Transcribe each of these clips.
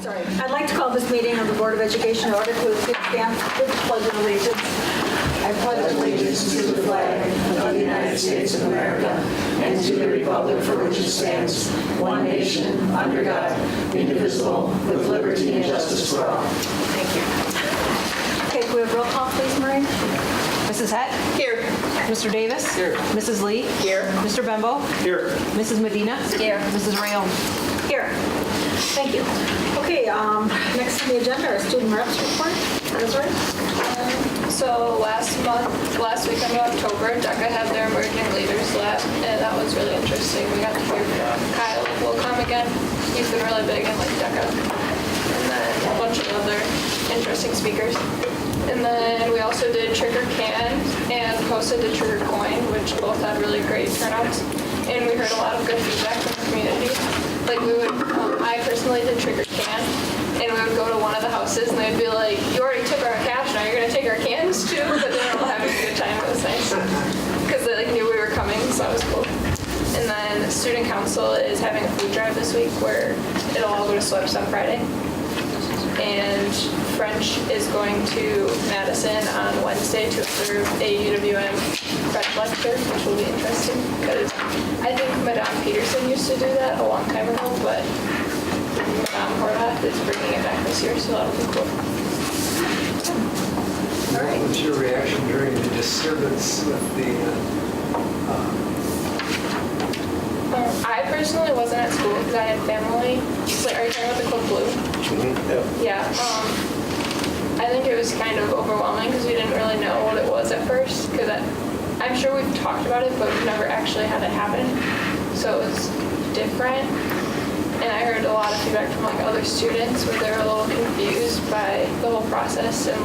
Sorry. I'd like to call this meeting of the Board of Education to order. Please stand with the Pledge of Allegiance. I pledge allegiance to the flag of the United States of America and to the republic for which it stands, one nation, under God, indivisible, with liberty and justice for all. Thank you. Okay, can we have roll call, please, Maureen? Mrs. Hett? Here. Mr. Davis? Here. Mrs. Lee? Here. Mr. Bembo? Here. Mrs. Medina? Here. Mrs. Rayon? Here. Thank you. Okay, next on the agenda, our student reps report. Desiree? So last weekend of October, DECA had their Emerging Leaders Lab, and that was really interesting. We got to hear from Kyle will come again. He's been really big in DECA. And then a bunch of other interesting speakers. And then we also did Trick or Can and posted the Trick or Coin, which both had really great turnouts. And we heard a lot of good feedback from the community. Like I personally did Trick or Can, and we would go to one of the houses and they'd be like, you already took our cash, now you're gonna take our cans too? But they were all having a good time. It was nice because they knew we were coming, so that was cool. And then student council is having a food drive this week where it'll all go to Sweps on Friday. And French is going to Madison on Wednesday to observe a UWM French lecture, which will be interesting because I think Madame Peterson used to do that a long time ago, but Madame Horvath is bringing it back this year, so that'll be cool. All right. What's your reaction during the disturbance with the I personally wasn't at school because I had family. So, are you talking about the Club Blue? Yeah. I think it was kind of overwhelming because we didn't really know what it was at first. Because I'm sure we've talked about it, but we've never actually had it happen. So it was different. And I heard a lot of feedback from other students where they were a little confused by the whole process and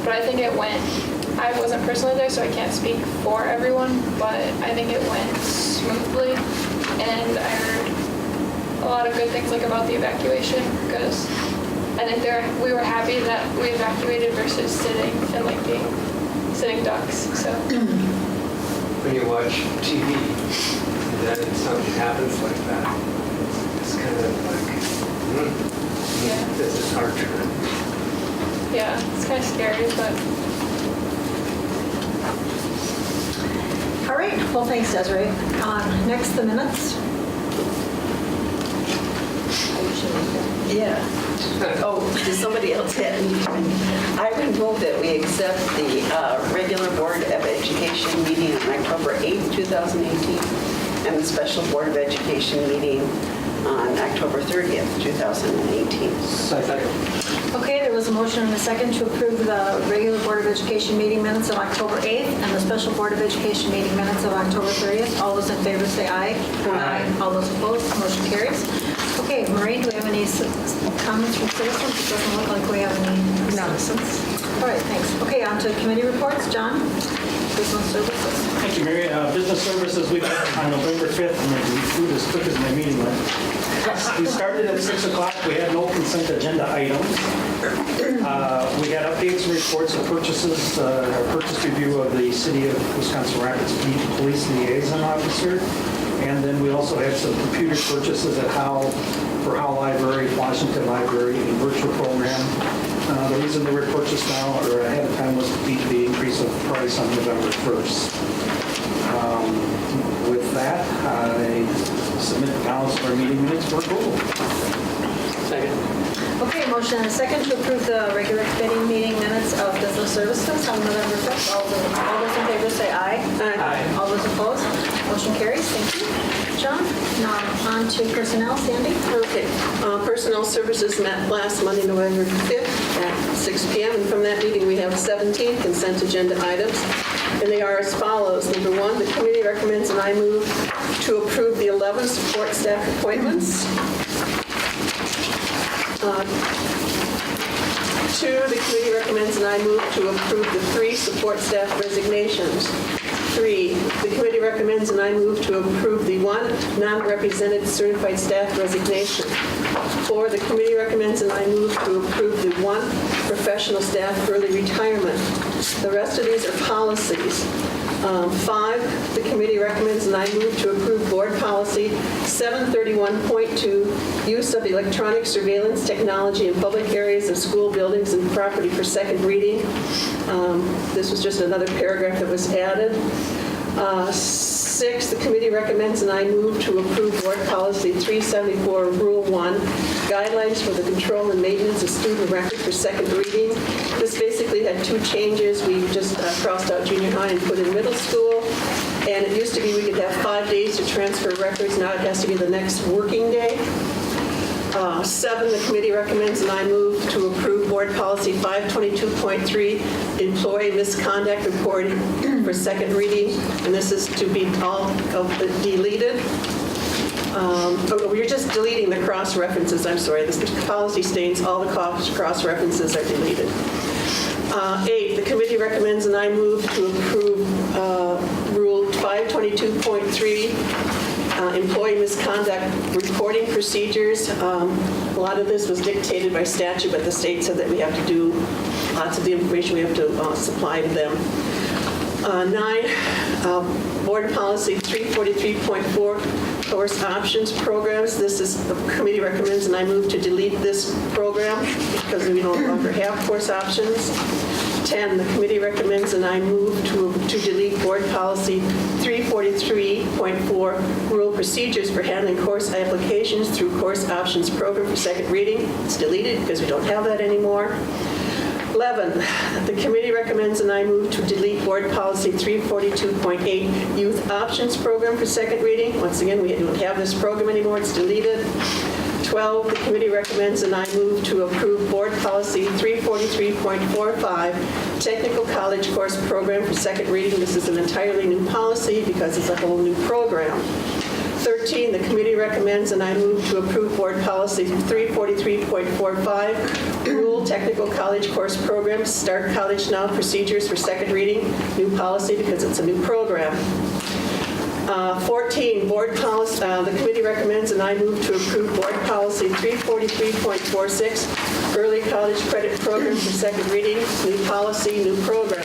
but I think it went. I wasn't personally there, so I can't speak for everyone, but I think it went smoothly, and I heard a lot of good things about the evacuation, because I think we were happy that we evacuated versus sitting and being sitting ducks. So when you watch TV and then something happens like that, it's kind of yeah, this is our turn. yeah, it's kind of scary, but. All right. Well, thanks, Desiree. Next, the minutes. Yeah. Oh, does somebody else have anything? I would move that we accept the regular Board of Education meeting on October 8th, 2018, and the special Board of Education meeting on October 30th, 2018. Second. Okay, there was a motion and a second to approve the regular Board of Education meeting minutes of October 8th and the special Board of Education meeting minutes of October 30th. All those in favor say aye. Aye. All those opposed, motion carries. Okay, Maureen, do we have any comments from citizens? It doesn't look like we have any citizens. All right, thanks. Okay, on to committee reports. John, business services. Thank you, Mary. Business services, we met on November 5th, and we moved as quick as my meeting went. We started at 6 o'clock. We had no consent agenda items. We had updates and reports of purchases, our purchase review of the City of Wisconsin Rapids Police Liaison Officer. And then we also had some computer purchases at Howe Library, Washington Library, and virtual program. The reason they were purchased now or ahead of time was to beat the increase of price on November 1st. With that, I submit the balance of our meeting minutes for approval. Second. Okay, motion and a second to approve the regular committee meeting minutes of business services on November 5th. All those in favor say aye. Aye. All those opposed, motion carries. Thank you. John, now on to personnel. Sandy? Okay. Personnel Services met last Monday, November 5th at 6 p.m. And from that meeting, we have 17 consent agenda items. And they are as follows. Number 1, the committee recommends and I move to approve the 11 support staff appointments. 2, the committee recommends and I move to approve the 3 support staff resignations. 3, the committee recommends and I move to approve the 1 non-represented certified staff resignation. 4, the committee recommends and I move to approve the 1 professional staff early retirement. The rest of these are policies. 5, the committee recommends and I move to approve board policy 731.2, use of electronic surveillance technology in public areas of school buildings and property for second reading. This was just another paragraph that was added. 6, the committee recommends and I move to approve Board Policy 374, Rule 1, guidelines for the control and maintenance of student record for second reading. This basically had 2 changes. We just crossed out junior high and put in middle school. And it used to be we could have 5 days to transfer records. Now it has to be the next working day. 7, the committee recommends and I move to approve Board Policy 522.3, employee misconduct reporting for second reading, and this is to be all deleted. We're just deleting the cross-references, I'm sorry. This policy states all the cross-references are deleted. 8, the committee recommends and I move to approve Rule 522.3, employee misconduct reporting procedures. A lot of this was dictated by statute, but the state said that we have to do lots of the information we have to supply to them. 9, Board Policy 343.4, course options programs. This is, the committee recommends and I move to delete this program because we no longer have course options. 10, the committee recommends and I move to delete Board Policy 343.4, rule procedures for handling course applications through course options program for second reading. It's deleted because we don't have that anymore. 11, the committee recommends and I move to delete Board Policy 342.8, Youth Options Program for second reading. Once again, we don't have this program anymore. It's deleted. 12, the committee recommends and I move to approve Board Policy 343.45, Technical College Course Program for second reading. This is an entirely new policy because it's a whole new program. 13, the committee recommends and I move to approve Board Policy 343.45, Rule Technical College Course Program, Start College Now procedures for second reading, new policy because it's a new program. 14, Board Policy, the committee recommends and I move to approve Board Policy 343.46, Early College Credit Program for second reading, new policy, new program.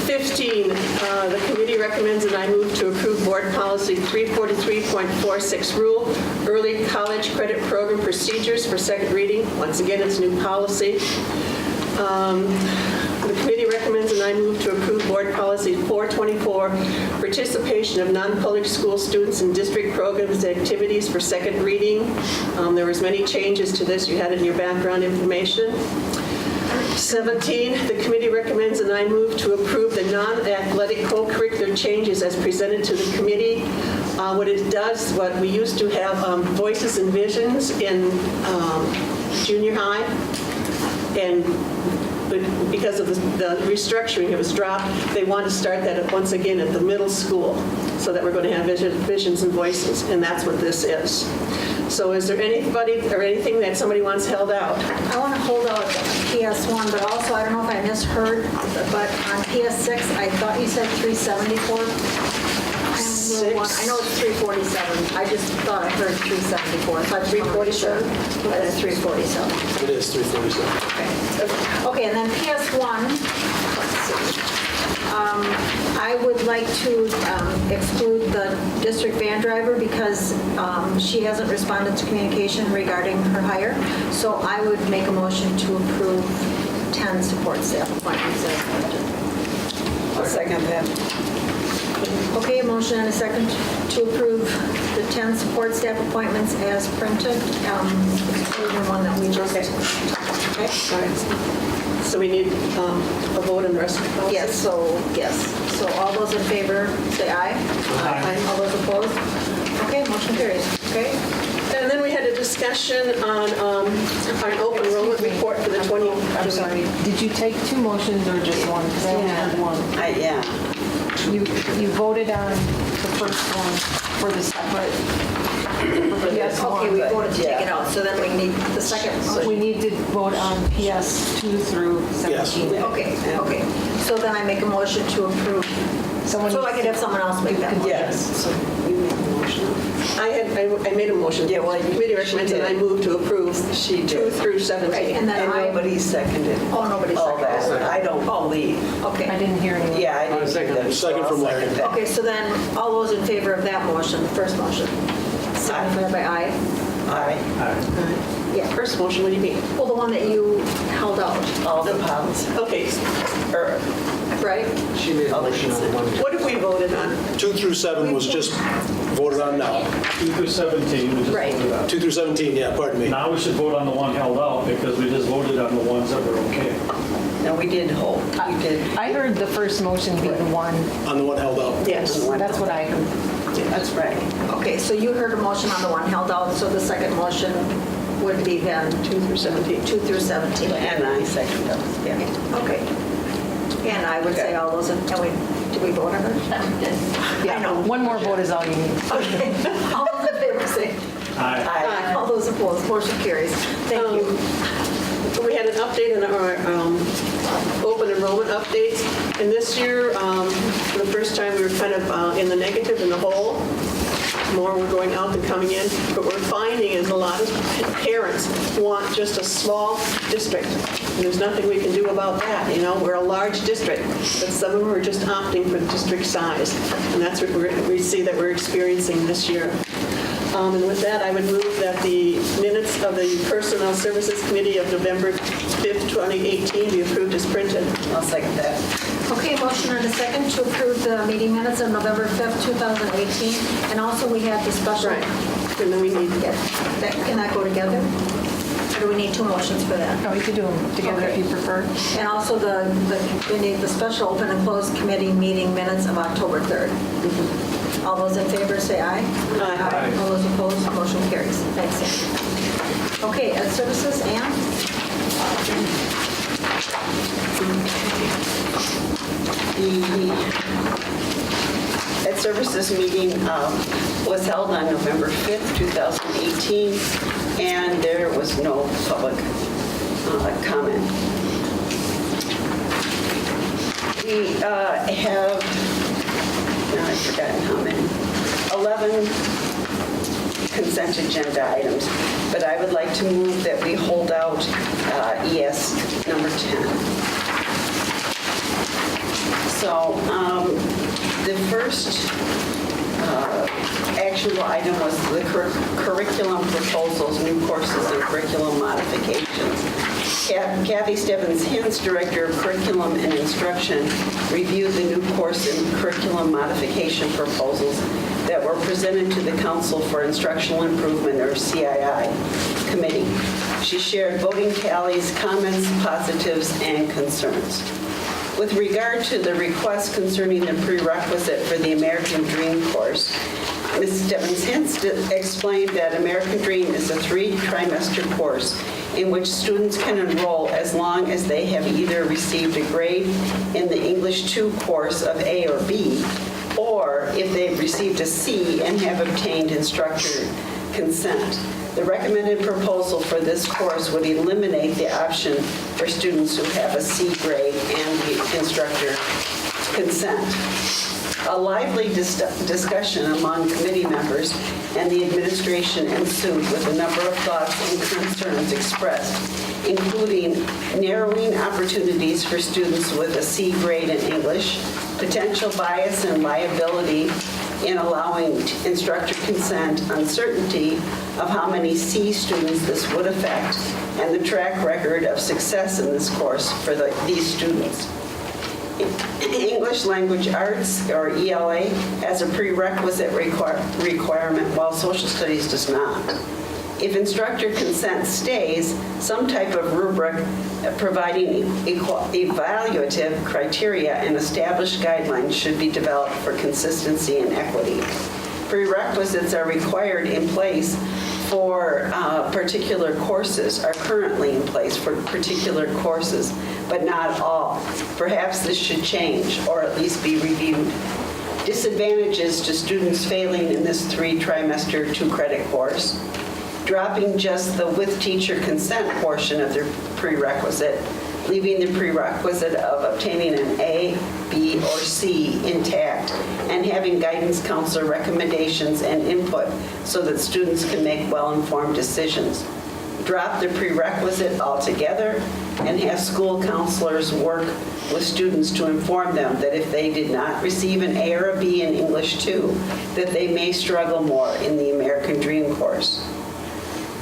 15, the committee recommends and I move to approve Board Policy 343.46 Rule, Early College Credit Program Procedures for second reading. Once again, it's new policy. The committee recommends and I move to approve Board Policy 424, Participation of Non-Public School Students in District Programs and Activities for second reading. There was many changes to this. You had it in your background information. 17, the committee recommends and I move to approve the non-athletic co-curricular changes as presented to the committee. What it does, what we used to have voices and visions in junior high, and because of the restructuring, it was dropped. They want to start that once again at the middle school so that we're going to have visions and voices, and that's what this is. So is there anybody or anything that somebody wants held out? I want to hold out PS1, but also, I don't know if I misheard, but on PS6, I thought you said 374. I know it's 347. I just thought I heard 374. I thought 347? But it's 347. It is 347. Okay, and then PS1, let's see. I would like to exclude the district van driver because she hasn't responded to communication regarding her hire. So I would make a motion to approve 10 support staff appointments as printed. I'll second that. Okay, a motion and a second to approve the 10 support staff appointments as printed, excluding one that we just... Okay. Okay. All right. So we need a vote on the rest of the policy? Yes. So all those in favor, say aye. Aye. All those opposed? Okay, motion carries. Okay? And then we had a discussion on our open enrollment report for the 20... I'm sorry, did you take 2 motions or just one? Because I only had one. Yeah. You voted on the first one for the separate, for the PS1. Okay, we voted to take it out, so then we need the second. We need to vote on PS2 through 17. Okay. So then I make a motion to approve. Someone So I needs could have someone else make that motion. Yes. So you make the motion. I made a motion. Yeah, well, The committee recommends she and I did. move to approve She 2 did. through 17. Right, and then And I, nobody seconded. Oh, nobody all seconded. that. I don't believe. I okay. didn't hear anyone. Yeah, I didn't Second. either, so Second I'll from Larry. second that. Okay, so then all those in favor of that motion, the first motion, signify by aye. Aye. Yeah, First motion, what do you mean? well, the one that you held out, All the policies. Okay, Or, right? She made a motion on one. what have we voted on? 2 through 7 was just voted on now. 2 through 17, we just Right. voted on. 2 through 17, yeah, pardon me. Now we should vote on the one held out because we just voted on the ones that were okay. no, we did hold. We did. I heard the first motion be the one. On the one held out. Yes. That's what I heard. That's right. Okay, so you heard a motion on the one held out, so the second motion would be then 2 through 17. 2 through 17. And I second those, yeah. Okay. And I would say all those, did we vote on it? I know. One more vote is all you need. Okay. All those in favor say Aye. Aye. all those opposed, motion carries. Thank you. We had an update on our open enrollment updates. And this year, for the first time, we were kind of in the negative, in the hole. More were going out than coming in. But we're finding is a lot of parents want just a small district. And there's nothing we can do about that, you know? We're a large district, but some of them are just opting for district size. And that's what we see that we're experiencing this year. And with that, I would move that the minutes of the Personnel Services Committee of November 5th, 2018 be approved as printed. I'll second that. Okay, motion and a second to approve the meeting minutes of November 5th, 2018. And also we have the special. Right. And then we need, Can that go together? Or do we need 2 motions for that? No, you could do them together if you prefer. And also we need the special open and closed committee meeting minutes of October 3rd. All those in favor say aye. Aye. All those opposed, motion carries. Thanks, Ann. Okay, Ed Services, Ann? The Ed Services meeting was held on November 5th, 2018, and there was no public comment. We have, now I've forgotten how many, 11 consent agenda items, but I would like to move that we hold out ES number 10. So the first actionable item was the curriculum proposals, new courses and curriculum modifications. Kathy Stebbins-Hintz, Director of Curriculum and Instruction, reviewed the new course and curriculum modification proposals that were presented to the Council for Instructional Improvement, or CII, committee. She shared voting tallies, comments, positives, and concerns. With regard to the request concerning the prerequisite for the American Dream course, Ms. Stebbins-Hintz explained that American Dream is a 3-trimester course in which students can enroll as long as they have either received a grade in the English 2 course of A or B, or if they've received a C and have obtained instructor consent. The recommended proposal for this course would eliminate the option for students who have a C grade and the instructor consent. A lively discussion among committee members and the administration ensued with a number of thoughts and concerns expressed, including narrowing opportunities for students with a C grade in English, potential bias and liability in allowing instructor consent, uncertainty of how many C students this would affect, and the track record of success in this course for these students. English Language Arts, or ELA, has a prerequisite requirement, while Social Studies does not. If instructor consent stays, some type of rubric providing evaluative criteria and established guidelines should be developed for consistency and equity. Prerequisites are required in place for particular courses, are currently in place for particular courses, but not all. Perhaps this should change, or at least be reviewed. Disadvantages to students failing in this 3-trimester 2-credit course. Dropping just the with teacher consent portion of their prerequisite, leaving the prerequisite of obtaining an A, B, B, or C intact, and having guidance counselor recommendations and input so that students can make well-informed decisions. Drop the prerequisite altogether and have school counselors work with students to inform them that if they did not receive an A or a B in English 2, that they may struggle more in the American Dream course.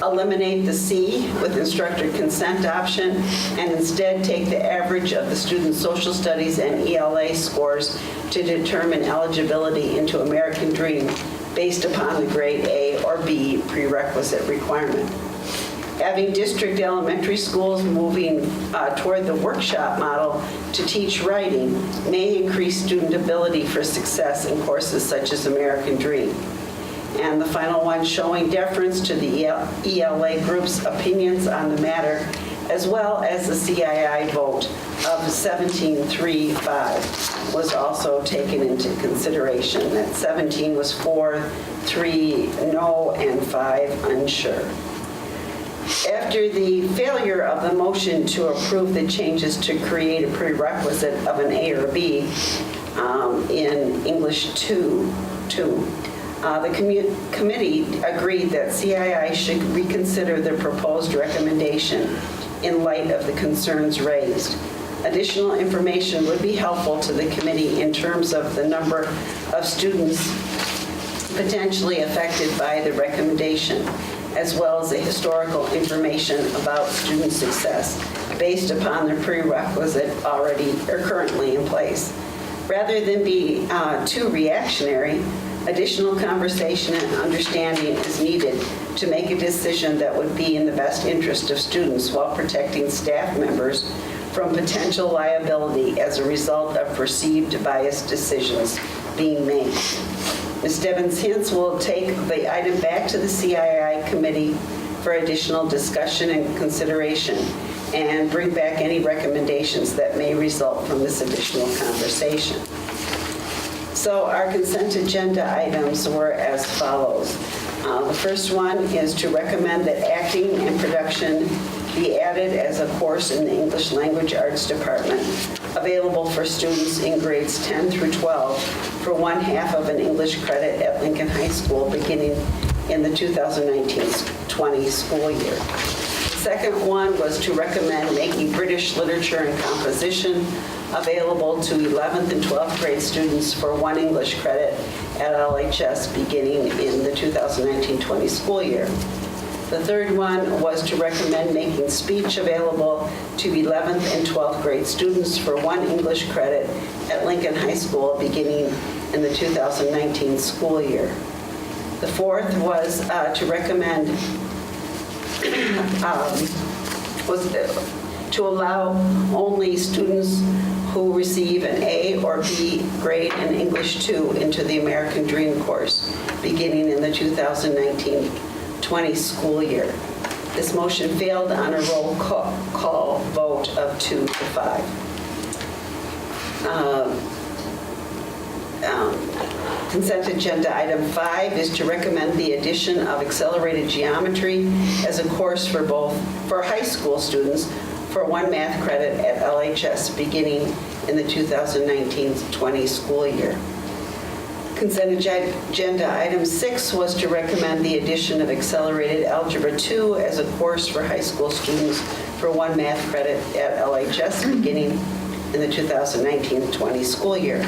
Eliminate the C with instructor consent option and instead take the average of the student's social studies and ELA scores to determine eligibility into American Dream based upon the grade A or B prerequisite requirement. Having district elementary schools moving toward the workshop model to teach writing may increase student ability for success in courses such as American Dream. And the final one, showing deference to the ELA group's opinions on the matter, as well as the CII vote of 17-3-5 was also taken into consideration. That 17 was 4, 3 no, and 5 unsure. After the failure of the motion to approve the changes to create a prerequisite of an A or B in English 2, the committee agreed that CII should reconsider the proposed recommendation in light of the concerns raised. Additional information would be helpful to the committee in terms of the number of students potentially affected by the recommendation, as well as the historical information about student success based upon the prerequisite already or currently in place. Rather than be too reactionary, additional conversation and understanding is needed to make a decision that would be in the best interest of students while protecting staff members from potential liability as a result of perceived biased decisions being made. Ms. Devens-Hintz will take the item back to the CII committee for additional discussion and consideration and bring back any recommendations that may result from this additional conversation. So our consent agenda items were as follows. The first one is to recommend that acting and production be added as a course in the English Language Arts Department, available for students in grades 10 through 12 for 1/2 of an English credit at Lincoln High School beginning in the 2019-20 school year. The second one was to recommend making British literature and composition available to 11th and 12th grade students for 1 English credit at LHS beginning in the 2019-20 school year. The third one was to recommend making speech available to 11th and 12th grade students for 1 English credit at Lincoln High School beginning in the 2019 school year. The fourth was to recommend to allow only students who receive an A or B grade in English 2 into the American Dream course beginning in the 2019-20 school year. This motion failed on a roll call vote of 2 to 5. Consent agenda item 5 is to recommend the addition of accelerated geometry as a course for high school students for 1 math credit at LHS beginning in the 2019-20 school year. Consent agenda item 6 was to recommend the addition of accelerated algebra 2 as a course for high school students for 1 math credit at LHS beginning in the 2019-20 school year.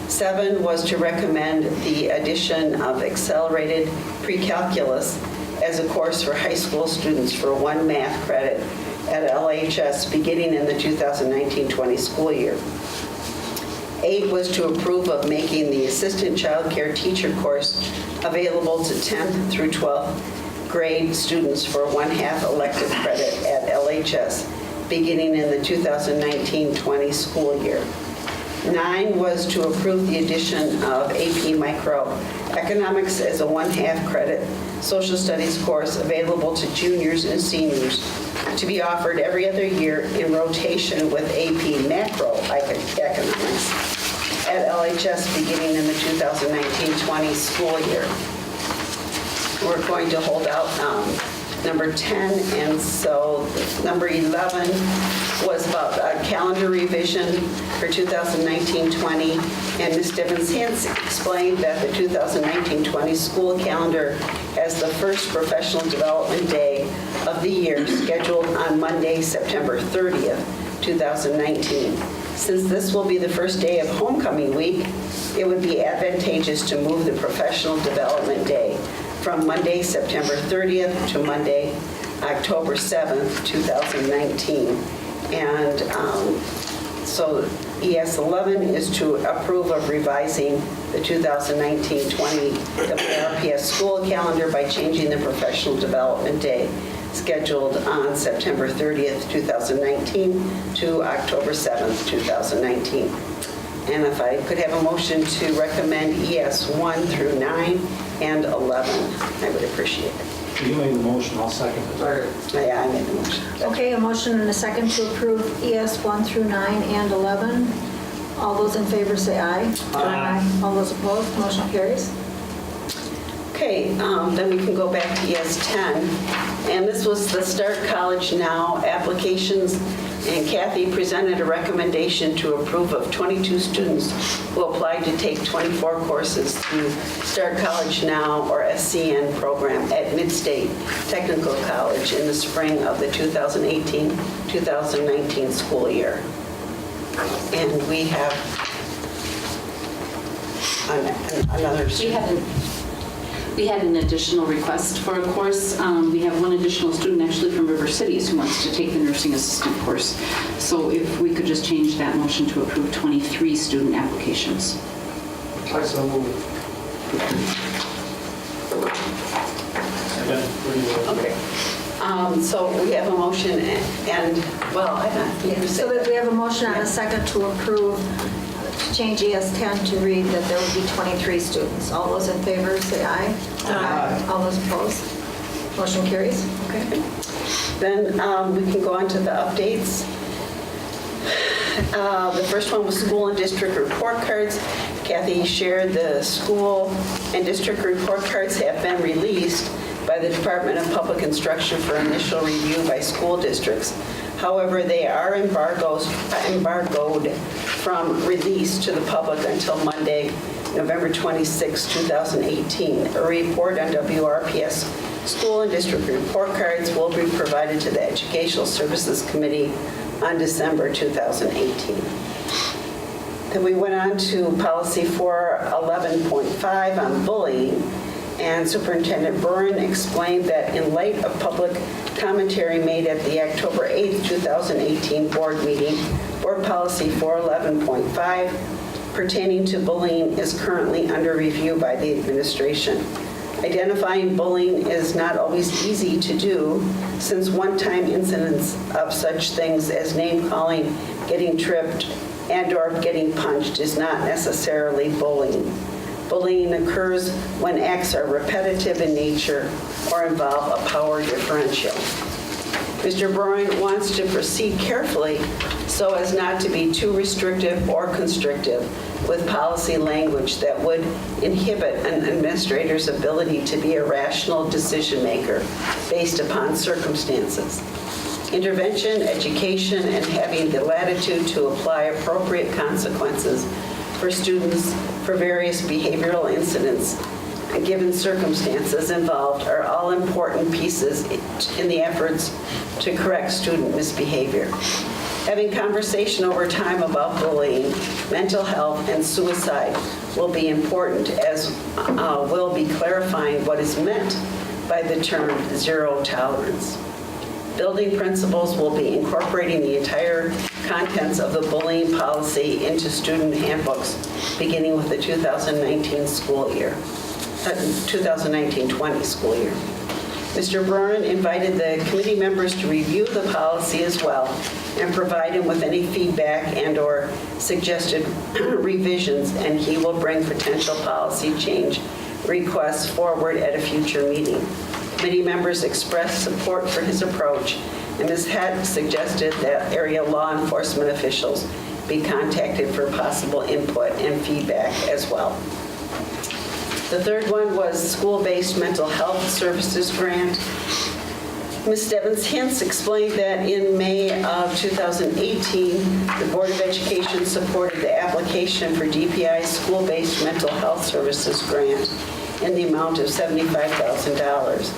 7 was to recommend the addition of accelerated pre-calculus as a course for high school students for 1 math credit at LHS beginning in the 2019-20 school year. 8 was to approve of making the assistant child care teacher course available to 10th through 12th grade students for 1/2 elective credit at LHS beginning in the 2019-20 school year. 9 was to approve the addition of AP Microeconomics as a 1/2 credit social studies course available to juniors and seniors to be offered every other year in rotation with AP Macroeconomics at LHS beginning in the 2019-20 school year. We're going to hold out number 10, and so number 11 was about a calendar revision for 2019-20, and Ms. Devens-Hintz explained that the 2019-20 school calendar has the first professional development day of the year scheduled on Monday, September 30th, 2019. Since this will be the first day of homecoming week, it would be advantageous to move the professional development day from Monday, September 30th to Monday, October 7th, 2019. And so ES 11 is to approve of revising the 2019-20 WRPS school calendar by changing the professional development day scheduled on September 30th, 2019 to October 7th, 2019. And if I could have a motion to recommend ES 1 through 9 and 11, I would appreciate it. You made the motion, I'll second it. Yeah, I made the motion. Okay, a motion and a second to approve ES 1 through 9 and 11. All those in favor say aye. Aye. All those opposed, motion carries. Okay, then we can go back to ES 10. And this was the Start College Now applications. And Kathy presented a recommendation to approve of 22 students who applied to take 24 courses through Start College Now or SCN program at Midstate Technical College in the spring of the 2018-2019 school year. And we have another student. We had an additional request for a course. We have one additional student actually from River Cities who wants to take the nursing assistant course. So if we could just change that motion to approve 23 student applications. I so move. Okay. So we have a motion and, well, I don't, So that we have a motion and a second to approve, to change ES 10 to read that there would be 23 students. All those in favor say aye. Aye. All those opposed? Motion carries. Okay. Then we can go on to the updates. The first one was school and district report cards. Kathy shared the school and district report cards have been released by the Department of Public Instruction for initial review by school districts. However, they are embargoed from release to the public until Monday, November 26, 2018. A report on WRPS school and district report cards will be provided to the Educational Services Committee on December 2018. Then we went on to policy 411.5 on bullying. And Superintendent Burren explained that in light of public commentary made at the October 8, 2018 board meeting, Board Policy 411.5 pertaining to bullying is currently under review by the administration. Identifying bullying is not always easy to do, since one-time incidents of such things as name-calling, getting tripped, and/or getting punched is not necessarily bullying. Bullying occurs when acts are repetitive in nature or involve a power differential. Mr. Burren wants to proceed carefully so as not to be too restrictive or constrictive with policy language that would inhibit an administrator's ability to be a rational decision maker based upon circumstances. Intervention, education, and having the latitude to apply appropriate consequences for students for various behavioral incidents, given circumstances involved, are all important pieces in the efforts to correct student misbehavior. Having conversation over time about bullying, mental health, and suicide will be important, as will be clarifying what is meant by the term zero tolerance. Building principals will be incorporating the entire contents of the bullying policy into student handbooks, beginning with the 2019 school year, 2019-20 school year. Mr. Burren invited the committee members to review the policy as well and provide him with any feedback and/or suggested revisions, and he will bring potential policy change requests forward at a future meeting. Committee members expressed support for his approach, and Ms. Head suggested that area law enforcement officials be contacted for possible input and feedback as well. The third one was school-based mental health services grant. Ms. Stebbins Hintz explained that in May of 2018, the Board of Education supported the application for DPI school-based mental health services grant in the amount of $75,000.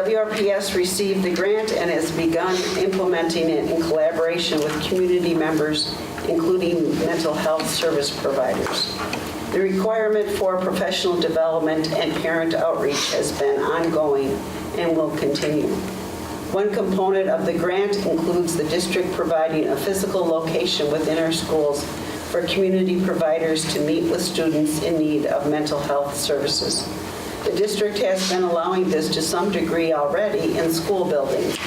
WRPS received the grant and has begun implementing it in collaboration with community members, including mental health service providers. The requirement for professional development and parent outreach has been ongoing and will continue. One component of the grant includes the district providing a physical location within our schools for community providers to meet with students in need of mental health services. The district has been allowing this to some degree already in school buildings,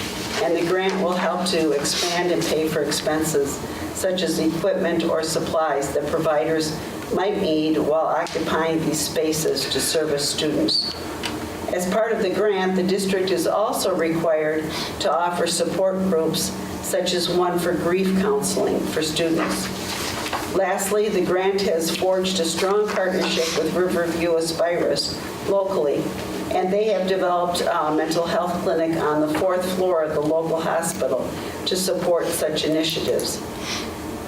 and the grant will help to expand and pay for expenses such as equipment or supplies that providers might need while occupying these spaces to service students. As part of the grant, the district is also required to offer support groups, such as one for grief counseling for students. Lastly, the grant has forged a strong partnership with Riverview Aspirus locally, and they have developed a mental health clinic on the 4th floor of the local hospital to support such initiatives.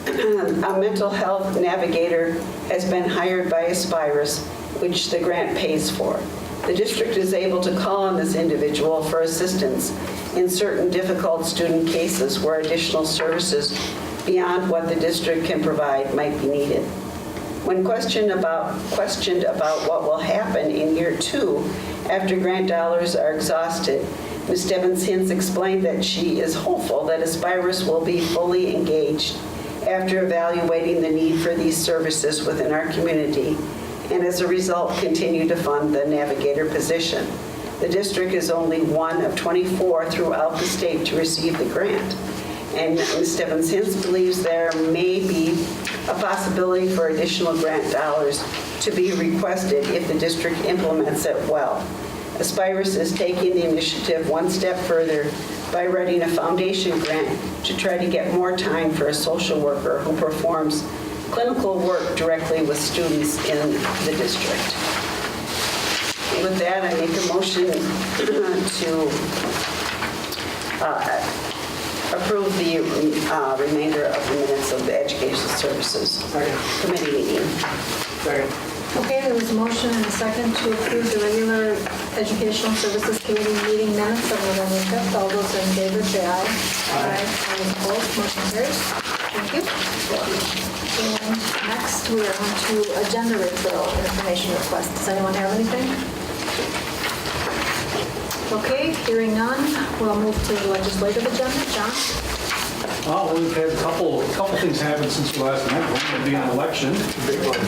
A mental health navigator has been hired by Aspirus, which the grant pays for. The district is able to call on this individual for assistance in certain difficult student cases where additional services beyond what the district can provide might be needed. When questioned about what will happen in year 2 after grant dollars are exhausted, Ms. Stebbins Hintz explained that she is hopeful that Aspirus will be fully engaged after evaluating the need for these services within our community, and as a result, continue to fund the navigator position. The district is only one of 24 throughout the state to receive the grant. And Ms. Stebbins Hintz believes there may be a possibility for additional grant dollars to be requested if the district implements it well. Aspirus is taking the initiative one step further by writing a foundation grant to try to get more time for a social worker who performs clinical work directly with students in the district. With that, I make a motion to approve the remainder of the minutes of the Educational Services Committee meeting. Second. Okay, there was a motion and a second to approve the regular Educational Services Committee meeting minutes of November 5th. All those in favor say aye. Aye. All those opposed, motion carries. Thank you. And next, we are on to agenda referral and information request. Does anyone have anything? Okay, hearing none, we'll move to the legislative agenda. John? Well, we've had a couple things happen since we last met. One would be an election. Big one.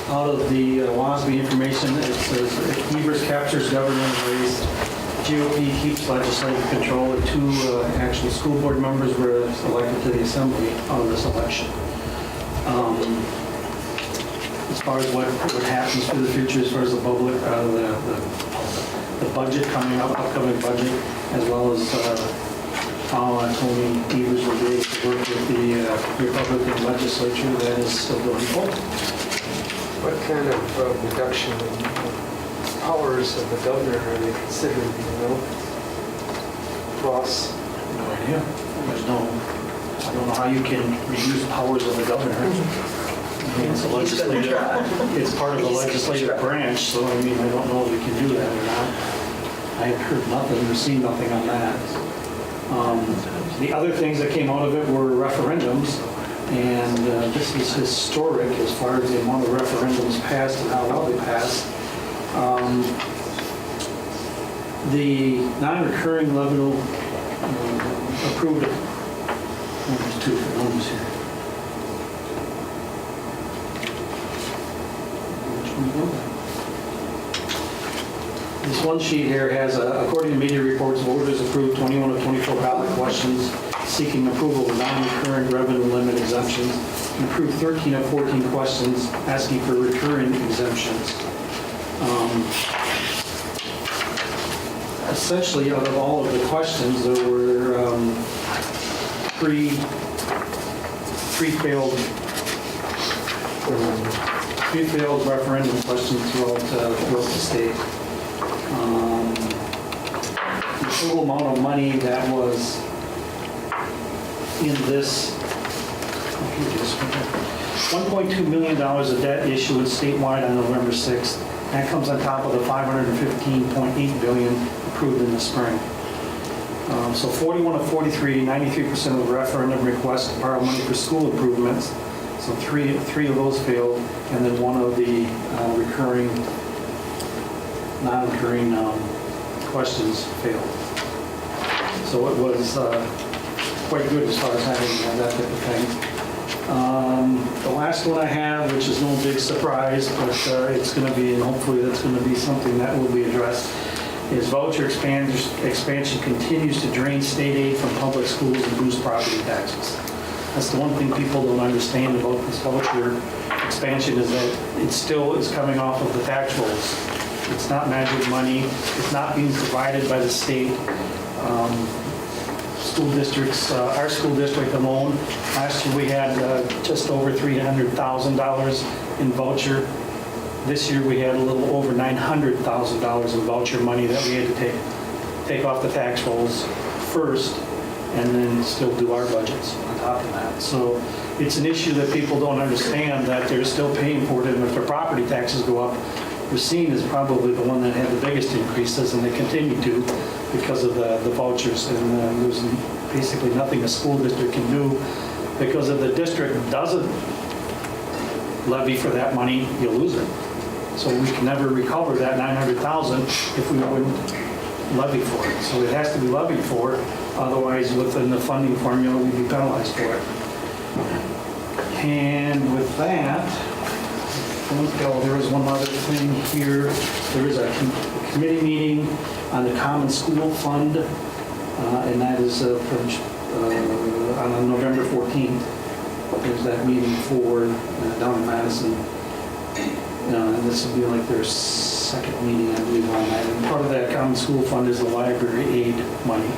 Out of the WASB information, it says Evers captures government race, GOP keeps legislative control, and 2 actual school board members were elected to the assembly out of this election. As far as what happens for the future, as far as the public, the budget coming up, upcoming budget, as well as how Tony Evers will be able to work with the Republican legislature, that is still going forward. What kind of reduction in powers of the governor are they considering, you know? Ross? No idea. I don't know how you can reduce powers of the governor. I mean, it's a legislative, it's part of the legislative branch, so I mean, I don't know if we can do that or not. I have heard nothing or seen nothing on that. The other things that came out of it were referendums, and this is historic as far as the amount of referendums passed and how well they passed. The non-recurring level approved, there's 2 different numbers here. This one sheet here has, according to media reports, voters approved 21 of 24 ballot questions seeking approval of non-recurring revenue limit exemptions, and approved 13 of 14 questions asking for recurring exemptions. Essentially, out of all of the questions, there were 3 failed three failed referendum questions throughout the state. The total amount of money that was in this, $1.2 million of debt issuance statewide on November 6th. That comes on top of the $515.8 billion approved in the spring. So 41 of 43, 93% of the referendum requests to borrow money for school improvements. So three of those failed, and then one of the non-recurring questions failed. So it was quite good as far as having that type of thing. The last one I have, which is no big surprise, but it's going to be, and hopefully that's going to be something that will be addressed, is voucher expansion continues to drain state aid from public schools and boost property taxes. That's the one thing people don't understand about this voucher expansion, is that it still is coming off of the tax rolls. It's not magic money. It's not being provided by the state. School districts, our school district alone, last year we had just over $300,000 in voucher. This year we had a little over $900,000 in voucher money that we had to take off the tax rolls first, and then still do our budgets on top of that. So it's an issue that people don't understand, that they're still paying for it, and if their property taxes go up, Racine is probably the one that had the biggest increases, and they continue to because of the vouchers. And there's basically nothing a school district can do, because if the district doesn't levy for that money, you lose it. So we can never recover that $900,000 if we wouldn't levy for it. So it has to be levied for, otherwise within the funding formula we'd be penalized for it. And with that, there is one other thing here. There is a committee meeting on the Common School Fund, and that is on November 14th. There's that meeting for down in Madison. And this will be like their second meeting, I believe, on that. And part of that Common School Fund is the library aid money.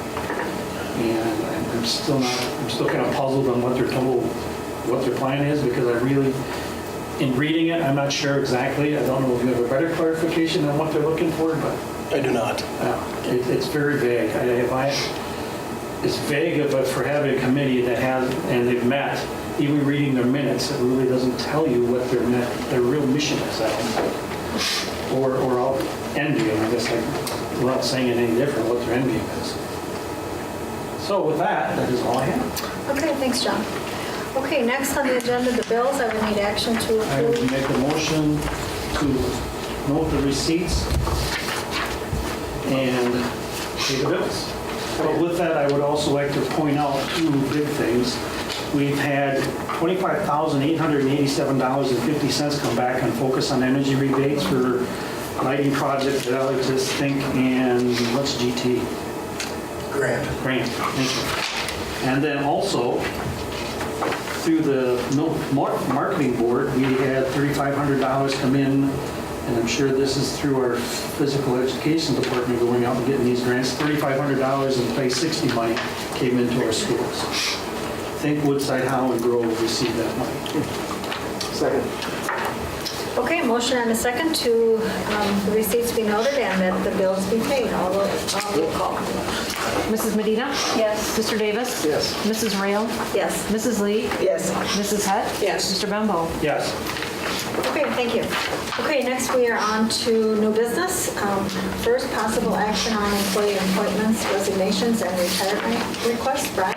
And I'm still kind of puzzled on what their plan is, because in reading it, I'm not sure exactly. I don't know if you have a better clarification on what they're looking for, but I do not. it's very vague. It's vague for having a committee that has, and they've met. Even reading their minutes, it really doesn't tell you what their real mission is. Or I'll envy them, I guess, without saying it any different, what their envying is. So with that is all I have. Okay, thanks, John. Okay, next on the agenda, the bills. I would need action to I would approve. make a motion to note the receipts and pay the bills. But with that, I would also like to point out two big things. We've had $25,887.50 come back on Focus on Energy rebates for lighting projects that I just think, and what's GT? Grant. Thank you. And then also, through the marketing board, we had $3,500 come in, and I'm sure this is through our physical education department going out and getting these grants. $3,500 in Play 60 money came into our schools. I think Woodside, Howe, and Grove received that money. Second. Okay, motion and a second to the receipts be noted and that the bills be paid. All roll call. Mrs. Medina? Yes. Mr. Davis? Yes. Mrs. Rail? Yes. Mrs. Lee? Yes. Mrs. Heck? Yes. Mr. Bembo? Yes. Okay, thank you. Okay, next we are on to new business. First, possible action on employee appointments, resignations, and retirement requests. Brian?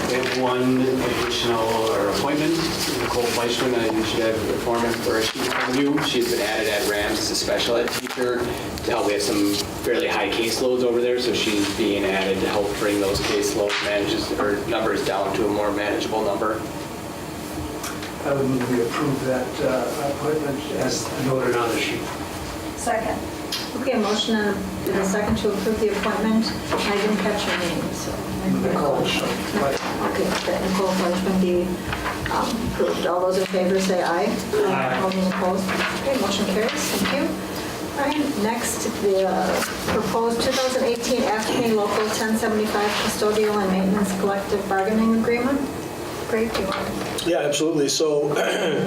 We have one additional appointment, Nicole Fleischman. You should have the form where she's from you. She's been added at Rams as a special ed teacher to help. We have some fairly high caseloads over there, so she's being added to help bring those caseload numbers down to a more manageable number. I would move we approve that appointment as noted on the sheet. Second. Okay, motion and a second to approve the appointment. I didn't catch your name, so. Nicole. Okay, that Nicole Fleischman be approved. All those in favor say aye. Aye. All those opposed? Okay, motion carries. Thank you. All right, next, the proposed 2018 AFSCME Local 1075 Custodial and Maintenance Collective Bargaining Agreement. Great, do you want to? Yeah, absolutely. So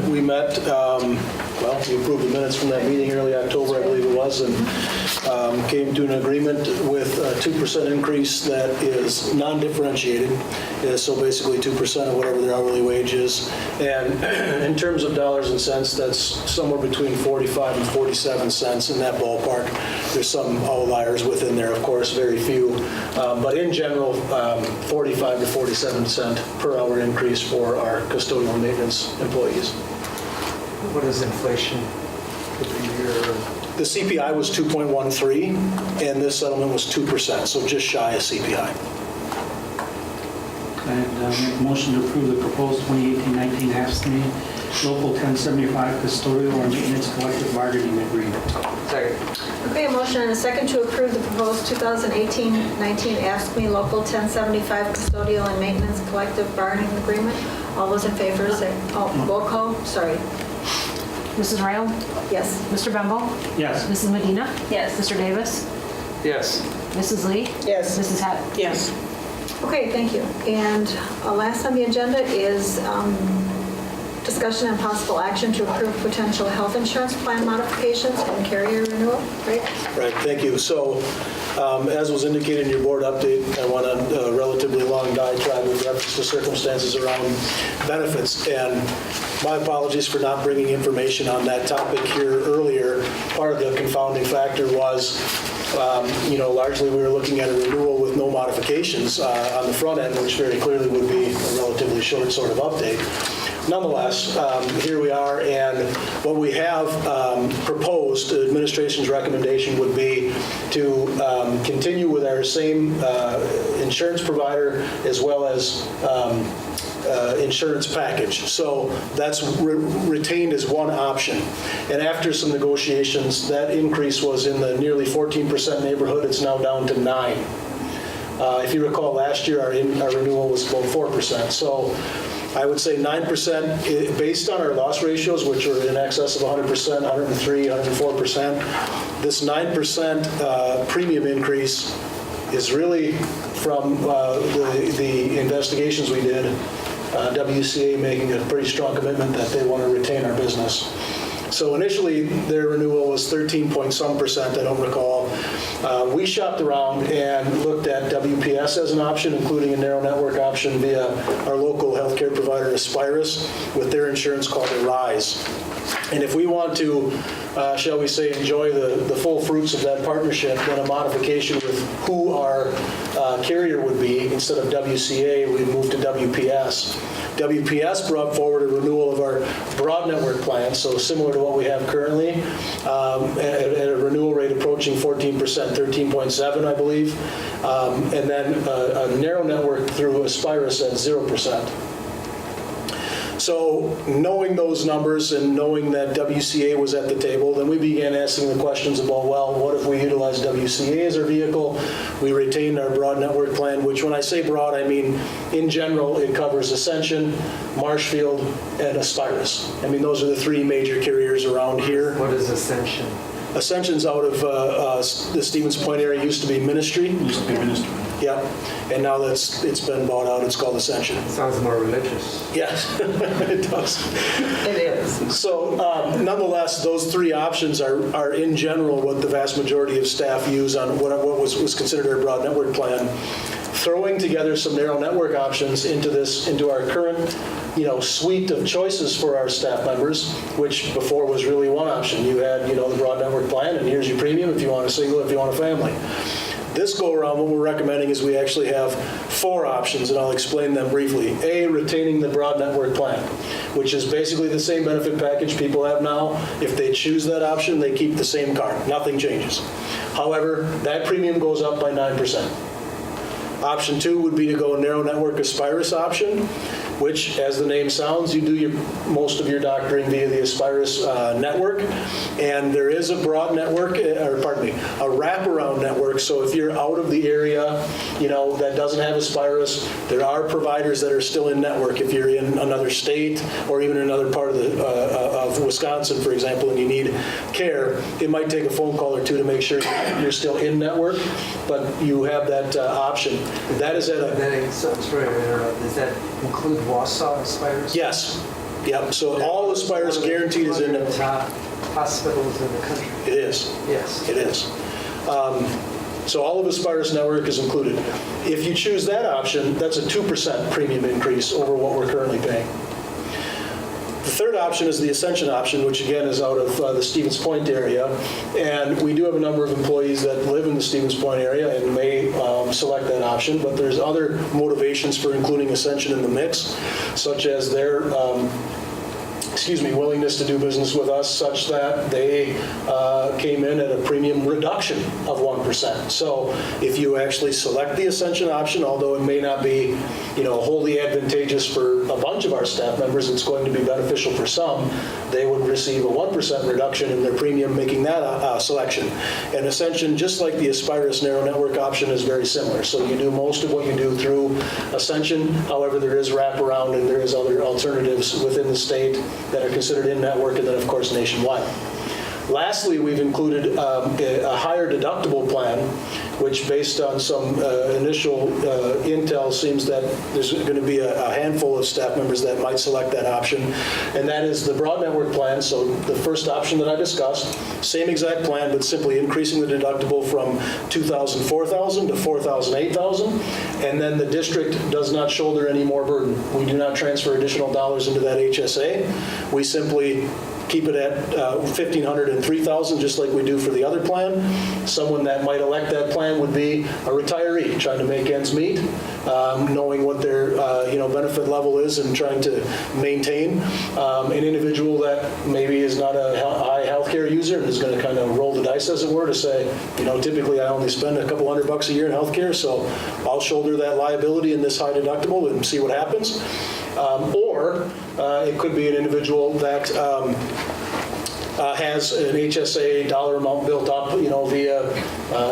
we met, we approved the minutes from that meeting early October, I believe it was, and came to an agreement with a 2% increase that is non-differentiated. So basically 2% of whatever their hourly wage is. And in terms of dollars and cents, that's somewhere between 45 and 47 cents in that ballpark. There's some outliers within there, of course, very few. But in general, 45 to 47 cent per hour increase for our custodial maintenance employees. What is inflation for the year? The CPI was 2.13, and this settlement was 2%, so just shy of CPI. And make a motion to approve the proposed 2018-19 AFSCME Local 1075 custodial or maintenance collective bargaining agreement. Second. Okay, a motion and a second to approve the proposed 2018-19 AFSCME Local 1075 Custodial and Maintenance Collective Bargaining Agreement. All those in favor say, roll call, sorry. Mrs. Ryle? Yes. Mr. Bembo? Yes. Mrs. Medina? Yes. Mr. Davis? Yes. Mrs. Lee? Yes. Mrs. Hatt? Yes. Okay, thank you. And last on the agenda is discussion and possible action to approve potential health insurance plan modifications and carrier renewal, right? Right, thank you. So, as was indicated in your board update, I went on a relatively long diatribe with reference to circumstances around benefits. And my apologies for not bringing information on that topic here earlier. Part of the confounding factor was, largely we were looking at a renewal with no modifications on the front end, which very clearly would be a relatively short sort of update. Nonetheless, here we are, and what we have proposed, the administration's recommendation would be to continue with our same insurance provider as well as insurance package. So that's retained as one option. And after some negotiations, that increase was in the nearly 14% neighborhood. It's now down to 9%. If you recall, last year our renewal was about 4%. So I would say 9% based on our loss ratios, which are in excess of 100%, 103, 104%. This 9% premium increase is really from the investigations we did, WCA making a pretty strong commitment that they want to retain our business. So initially, their renewal was 13-point-some%, I don't recall. We shopped around and looked at WPS as an option, including a narrow network option via our local healthcare provider, Aspirus, with their insurance called Arise. And if we want to, shall we say, enjoy the full fruits of that partnership, then a modification with who our carrier would be, instead of WCA, we moved to WPS. WPS brought forward a renewal of our broad network plan, so similar to what we have currently, at a renewal rate approaching 14%, 13.7, I believe, and then a narrow network through Aspirus at 0%. So knowing those numbers and knowing that WCA was at the table, then we began asking the questions about, well, what if we utilize WCA as our vehicle? We retained our broad network plan, which when I say broad, I mean in general, it covers Ascension, Marshfield, and Aspirus. I mean, those are the three major carriers around here. What is Ascension? Ascension's out of the Stevens Point area, used to be Ministry. Used to be minister. Yeah, and now it's been bought out, it's called Ascension. Sounds more religious. Yes, it does. It is. So nonetheless, those three options are in general what the vast majority of staff use on what was considered our broad network plan. Throwing together some narrow network options into our current suite of choices for our staff members, which before was really one option. You had the broad network plan, and here's your premium if you want a single, if you want a family. This go around, what we're recommending is we actually have 4 options, and I'll explain them briefly. A, retaining the broad network plan, which is basically the same benefit package people have now. If they choose that option, they keep the same card. Nothing changes. However, that premium goes up by 9%. Option 2 would be to go a narrow network Aspirus option, which, as the name sounds, you do most of your doctoring via the Aspirus network. And there is a broad network, a wraparound network. So if you're out of the area, that doesn't have Aspirus, there are providers that are still in network. If you're in another state or even another part of Wisconsin, for example, and you need care, it might take a phone call or two to make sure you're still in network, but you have that option. That is at a... Sorry to interrupt. Does that include Wausau Aspires? Yes. Yep, so all Aspires guaranteed is in One it. of the top hospitals in the country. It is. Yes. It is. So all of Aspires network is included. If you choose that option, that's a 2% premium increase over what we're currently paying. The third option is the Ascension option, which again is out of the Stevens Point area. And we do have a number of employees that live in the Stevens Point area and may select that option, but there's other motivations for including Ascension in the mix, such as their willingness to do business with us, such that they came in at a premium reduction of 1%. So if you actually select the Ascension option, although it may not be, wholly advantageous for a bunch of our staff members, it's going to be beneficial for some, they would receive a 1% reduction in their premium, making that selection. And Ascension, just like the Aspirus narrow network option, is very similar. So you do most of what you do through Ascension. However, there is wraparound and there is other alternatives within the state that are considered in-network, and then, of course, nationwide. Lastly, we've included a higher deductible plan, which, based on some initial intel, seems that there's going to be a handful of staff members that might select that option, and that is the broad network plan. So the first option that I discussed, same exact plan, but simply increasing the deductible from $2,000, $4,000 to $4,000, $8,000, and then the district does not shoulder any more burden. We do not transfer additional dollars into that HSA. We simply keep it at $1,500 and $3,000, just like we do for the other plan. Someone that might elect that plan would be a retiree trying to make ends meet, knowing what their benefit level is and trying to maintain. An individual that maybe is not a high healthcare user and is going to kind of roll the dice, as it were, to say, typically I only spend a couple $100 a year in healthcare, so I'll shoulder that liability in this high deductible and see what happens. Or it could be an individual that has an HSA dollar amount built up, via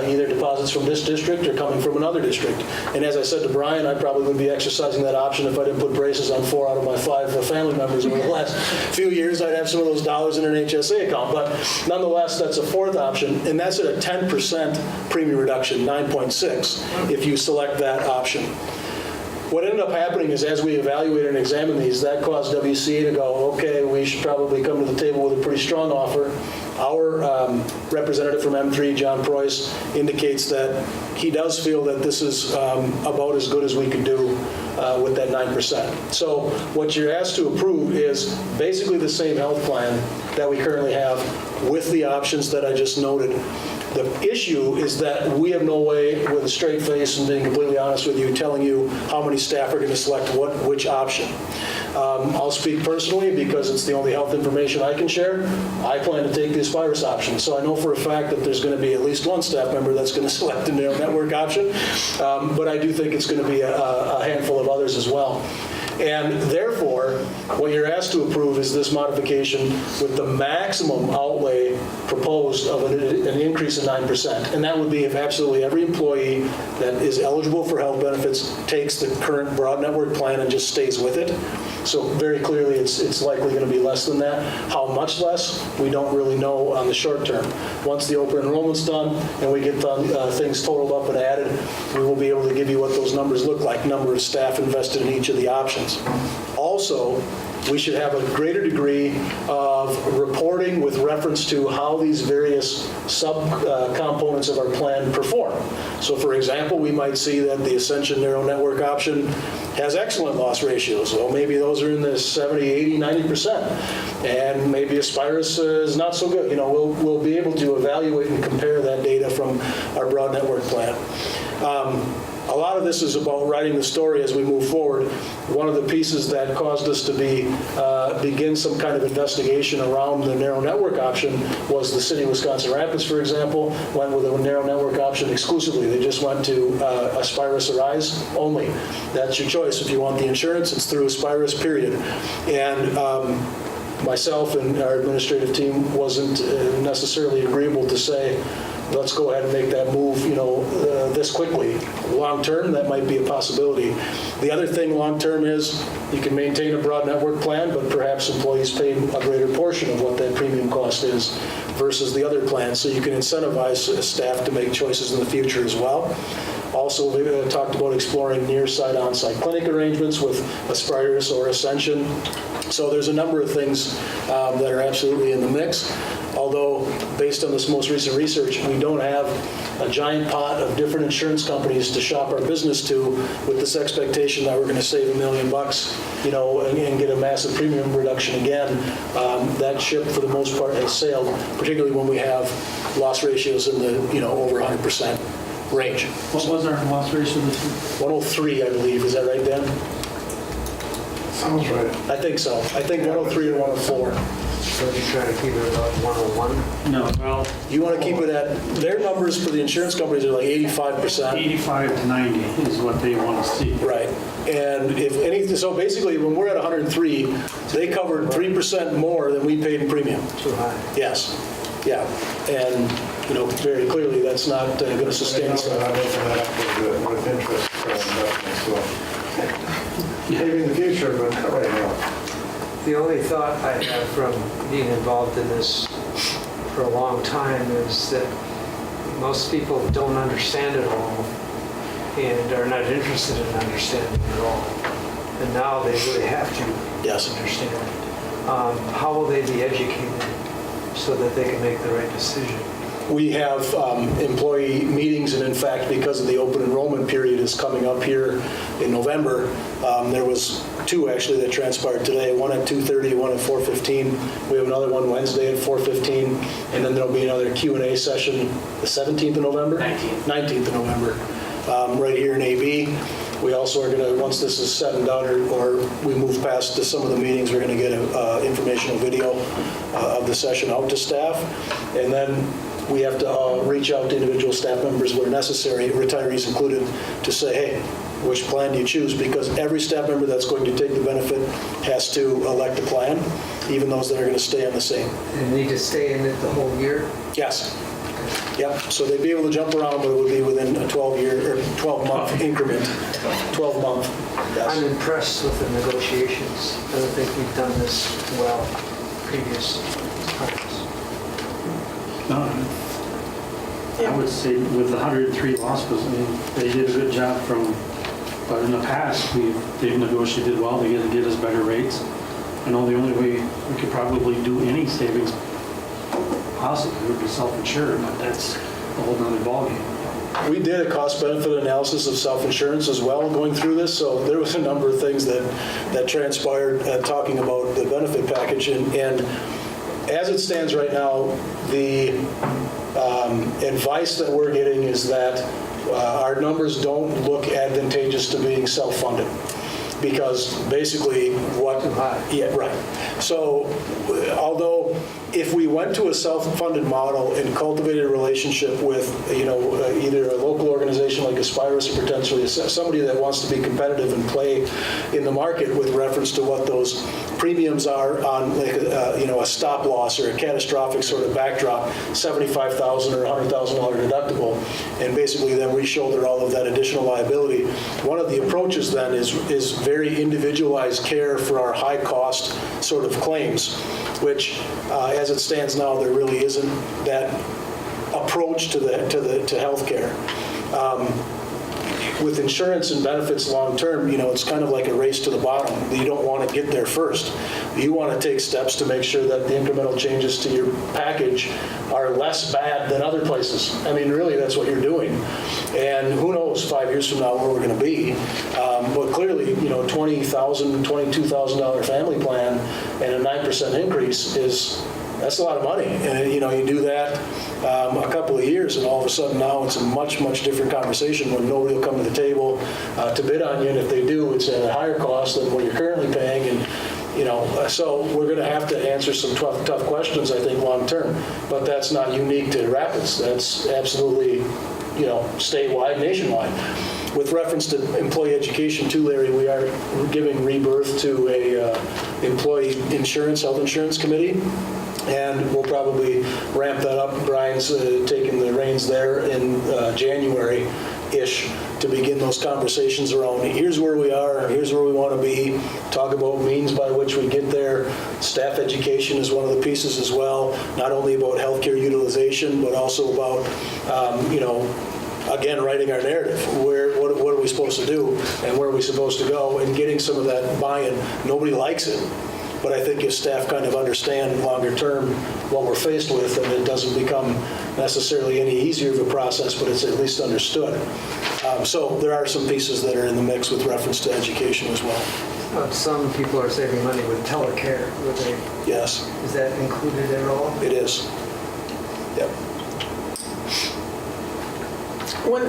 either deposits from this district or coming from another district. And as I said to Brian, I probably would be exercising that option if I didn't put braces on 4 out of my 5 family members over the last few years. I'd have some of those dollars in an HSA account. But nonetheless, that's a fourth option, and that's at a 10% premium reduction, 9.6, if you select that option. What ended up happening is, as we evaluated and examined these, that caused WCA to go, okay, we should probably come to the table with a pretty strong offer. Our representative from M3, John Preuss, indicates that he does feel that this is about as good as we could do with that 9%. So what you're asked to approve is basically the same health plan that we currently have with the options that I just noted. The issue is that we have no way, with a straight face and being completely honest with you, telling you how many staff are going to select which option. I'll speak personally because it's the only health information I can share. I plan to take the Aspirus option. So I know for a fact that there's going to be at least one staff member that's going to select the narrow network option. But I do think it's going to be a handful of others as well. And therefore, what you're asked to approve is this modification with the maximum outlay proposed of an increase of 9%. And that would be if absolutely every employee that is eligible for health benefits takes the current broad network plan and just stays with it. So very clearly, it's likely going to be less than that. How much less, we don't really know on the short term. Once the open enrollment's done and we get things totaled up and added, we will be able to give you what those numbers look like, number of staff invested in each of the options. Also, we should have a greater degree of reporting with reference to how these various sub-components of our plan perform. So, for example, we might see that the Ascension narrow network option has excellent loss ratios. Well, maybe those are in the 70, 80, 90%. And maybe Aspirus is not so good. We'll be able to evaluate and compare that data from our broad network plan. A lot of this is about writing the story as we move forward. One of the pieces that caused us to begin some kind of investigation around the narrow network option was the city of Wisconsin Rapids, for example, went with a narrow network option exclusively. They just went to Aspirus or EYES only. That's your choice. If you want the insurance, it's through Aspirus, period. And myself and our administrative team wasn't necessarily agreeable to say, let's go ahead and make that move, this quickly. Long term, that might be a possibility. The other thing long term is you can maintain a broad network plan, but perhaps employees pay a greater portion of what that premium cost is versus the other plan. So you can incentivize staff to make choices in the future as well. Also, we talked about exploring near-site, on-site clinic arrangements with Aspirus or Ascension. So there's a number of things that are absolutely in the mix. Although, based on this most recent research, we don't have a giant pot of different insurance companies to shop our business to with this expectation that we're going to save $1 million, you know, and get a massive premium reduction again. That ship, for the most part, has sailed, particularly when we have loss ratios in the, you know, over 100% range. What was our loss ratio this year? 103, I believe. Is that right, Dan? Sounds right. I think so. I think 103 or 104. So you're trying to keep it about 101? No, well, You want to keep it at, their numbers for the insurance companies are like 85%. 85 to 90 is what they want to see. Right. And if anything, so basically, when we're at 103, they covered 3% more than we paid in premium. Too high. Yes. Yeah. And, you know, very clearly, that's not going to sustain us. With interest for investments, so maybe in the future, but not right now. The only thought I have from being involved in this for a long time is that most people don't understand it all and are not interested in understanding it all. And now they really have to Yes. understand it. How will they be educated so that they can make the right decision? We have employee meetings, and in fact, because of the open enrollment period is coming up here in November, there was two actually that transpired today, one at 2:30, one at 4:15. We have another one Wednesday at 4:15, and then there'll be another Q&A session the 17th of November? 19th of November, right here in AB. We also are going to, once this is said and done, or we move past to some of the meetings, we're going to get an informational video of the session out to staff. And then we have to reach out to individual staff members where necessary, retirees included, to say, hey, which plan do you choose? Because every staff member that's going to take the benefit has to elect a plan, even those that are going to stay on the same. And need to stay in it the whole year? Yes. Yep, so they'd be able to jump around, but it would be within a 12-year or 12-month increment. 12-month, I'm yes. impressed with the negotiations. I don't think we've done this well previous times. I would say with the 103 losses, I mean, they did a good job but in the past, they've negotiated well to get us better rates. I know the only way we could probably do any savings possibly would be self-insured, but that's a whole nother ballgame. We did a cost-benefit analysis of self-insurance as well going through this, so there was a number of things that transpired talking about the benefit package. And as it stands right now, the advice that we're getting is that our numbers don't look advantageous to being self-funded. Because basically what, yeah, right. So although if we went to a self-funded model and cultivated a relationship with, you know, either a local organization like Aspirus or potentially somebody that wants to be competitive and play in the market with reference to what those premiums are on, like, you know, a stop loss or a catastrophic sort of backdrop, $75,000 or $100,000 deductible, and basically then we shoulder all of that additional liability. One of the approaches then is very individualized care for our high-cost sort of claims, which, as it stands now, there really isn't that approach to healthcare. With insurance and benefits long-term, you know, it's kind of like a race to the bottom. You don't want to get there first. You want to take steps to make sure that the incremental changes to your package are less bad than other places. I mean, really, that's what you're doing. And who knows 5 years from now where we're going to be. But clearly, you know, $20,000, $22,000 family plan and a 9% increase that's a lot of money. And, you know, you do that a couple of years, and all of a sudden now it's a much, much different conversation when nobody will come to the table to bid on you. And if they do, it's at a higher cost than what you're currently paying. And, you know, so we're going to have to answer some tough questions, I think, long term. But that's not unique to Rapids. That's absolutely, you know, statewide, nationwide. With reference to employee education too, Larry, we are giving rebirth to a employee insurance, health insurance committee. And we'll probably ramp that up. Brian's taking the reins there in January-ish to begin those conversations around here's where we are, here's where we want to be, talk about means by which we get there. Staff education is one of the pieces as well, not only about healthcare utilization, but also about, you know, again, writing our narrative. What are we supposed to do and where are we supposed to go, and getting some of that buy-in. Nobody likes it, but I think if staff kind of understand longer term what we're faced with, then it doesn't become necessarily any easier of a process, but it's at least understood. So there are some pieces that are in the mix with reference to education as well. Some people are saving money with telecare. Would they, Yes, is that included at all? it is. Yep. What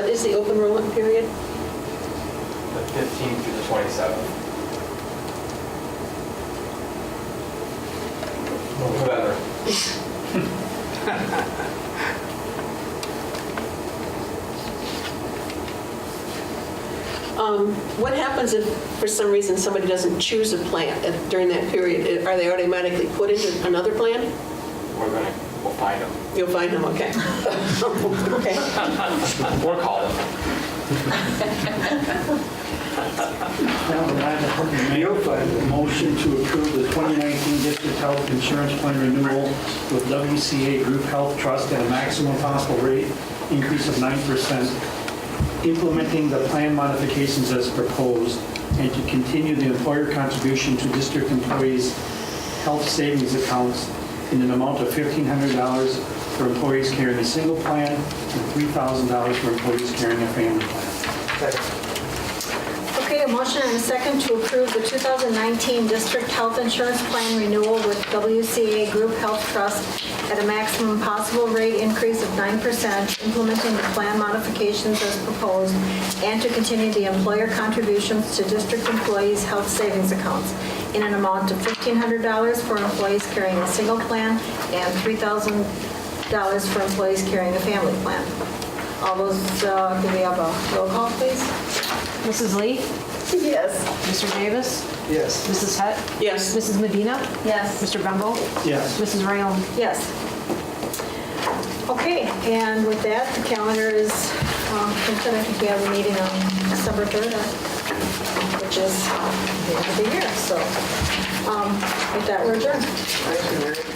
is the open enrollment period? The 15th through the 27th. No better. What happens if, for some reason, somebody doesn't choose a plan during that period? Are they automatically put into another plan? We'll find them. You'll find them, okay. Okay. Or call them. You'll find a motion to approve the 2019 District Health Insurance Plan renewal with WCA Group Health Trust at a maximum possible rate increase of 9%, implementing the plan modifications as proposed, and to continue the employer contribution to district employees' health savings accounts in an amount of $1,500 for employees carrying a single plan and $3,000 for employees carrying a family plan. Okay, a motion and a second to approve the 2019 District Health Insurance Plan renewal with WCA Group Health Trust at a maximum possible rate increase of 9%, implementing the plan modifications as proposed, and to continue the employer contributions to district employees' health savings accounts in an amount of $1,500 for employees carrying a single plan and $3,000 for employees carrying a family plan. All those, do we have a roll call, please? Mrs. Lee? Yes. Mr. Davis? Yes. Mrs. Hutt? Yes. Mrs. Medina? Yes. Mr. Bembo? Yes. Mrs. Rayon? Yes. Okay, and with that, the calendar is printed. I think we have a meeting on December 3rd, which is the end of the year. So with that, we're adjourned. Thank you, Mary.